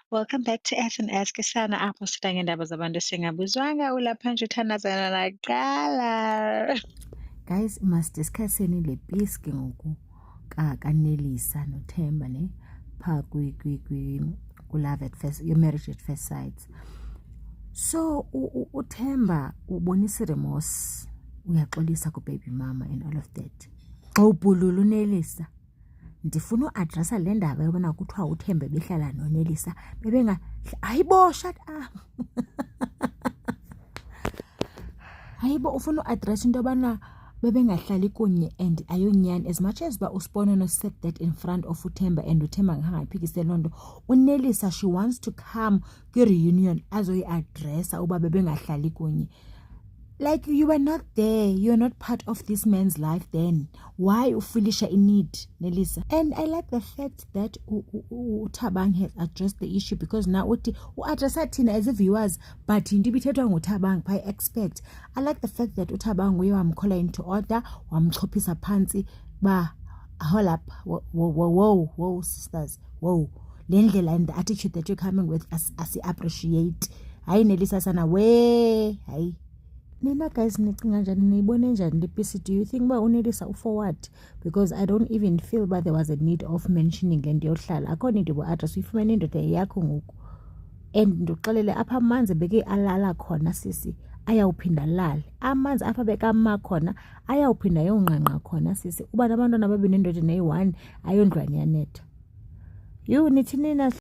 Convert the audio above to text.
Welcome back to F&S Kesana apho sitha ngeendaba zabantu singabuzwanga ulapha nje uthandazana naqala. Guys, must discuss le piece ke ngoku kaNelisa noThemba ne pha ku-Love at First, your Marriage at First Sight. So uThemba ubonisa remorse, uyaxolisa ku-baby mama and all of that. Ubhulula uNelisa. Ndifuna uadressa le ndaba yobona kuthiwa uThemba behlala noNelisa hayibo, shut up. Hayibo, ufuna uadress into yobana bebengahlali kunye and ayonyani, as much as Usponono said that in front of uThemba and uThemba ngangaphikise loo nto. UNelisa, she wants to come kwi-reunion azoyi-adressa uba bebengahlali kunye. Like, you were not there, you're not part of this man's life then. Why ufilisha in need, Nelisa? And I like the fact that uThabang has addressed the issue, because now uaddressa thina as viewers, but into ibithethwa nguThabang, I expect. I like the fact that uThabang uye wamkhola into order, wamchophisa phansi, hold up, whoa, sisters, whoa. Le ndlela and the attitude that you're coming with, as appreciate. Hayi Nelisa sana, hayi. Nina guys, nicinga njani, niyibone njani le piece? Do you think uba uNelisa forward? Because I don't even feel but there was a need of mentioning le nto yohlala. Akho need ubu-address, uyifumene indoda yakho ngoku. And ndoxelele apha amanzi beke alala khona sisi, ayawuphinda alale. Amanzi apha bekama khona, ayawuphinda ayonqanqa khona sisi. Uba nabantwana babini indoda neyi-1 ayondlwane yanetha. You nithi nina